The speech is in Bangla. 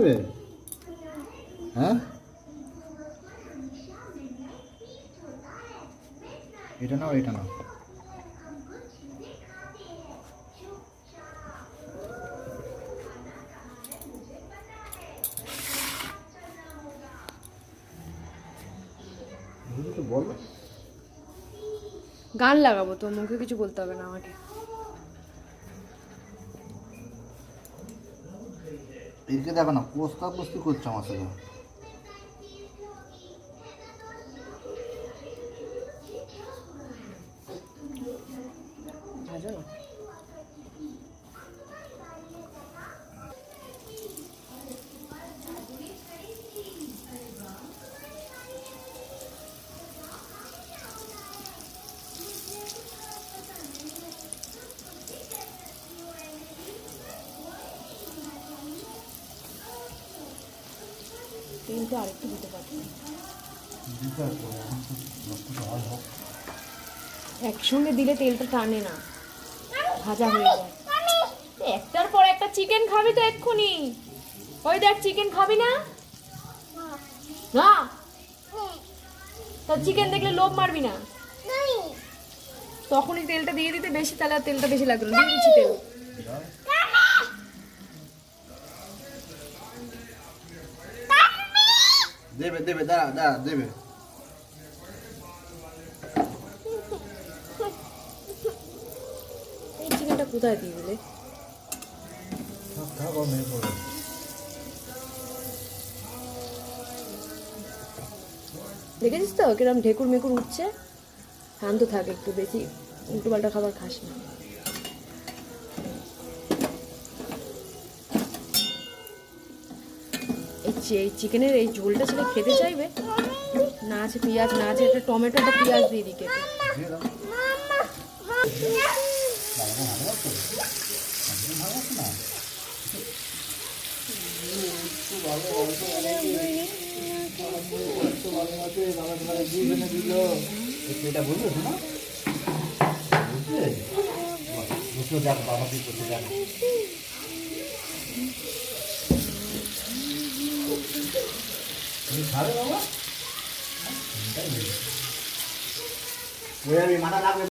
দেবে? হ্যাঁ, এটা নাও, এটা নাও। বলো, গান লাগাবো তো, মুখে কিছু বলতে হবে না আমাকে। এদিকে দেখো না, পোস্তা পোস্তি করছে আমার সাথে। ভাজো না। কিন্তু আরেকটু দিতে পারছি। একসঙ্গে দিলে তেলটা টানে না, ভাজা হয়ে যায়। একটার পর একটা চিকেন খাবি তো এক্ষুনি। ওই দেখ, চিকেন খাবি না? না, তা চিকেন দেখলে লোভ মারবি না। তখনই তেলটা দিয়ে দিতে বেশি, তাহলে আর তেলটা বেশি লাগবে না। দিয়ে দিচ্ছি তেল। দেবে দেবে, দাঁড়া দাঁড়া, দেবে। এই চিকেনটা কোথায় দিয়ে দিলে? দেখেছিস তো কিরম ঢেকুর মেকুর উঠছে? শান্ত থাক একটু, বেশি উল্টো পাল্টা খাবার খাস না। এই চিকেনের এই ঝোলটা ছেলে খেতে চাইবে না। আছে পেঁয়াজ, না আছে একটা টমেটো, একটা পেঁয়াজ দিয়ে দিই কেটে। এটা বুঝলো না? বুঝলে? বুঝলো, দেখ বাবা কি করতে দেখ। তুমি খাবে বাবা? ওই আমি মাথা লাগবে।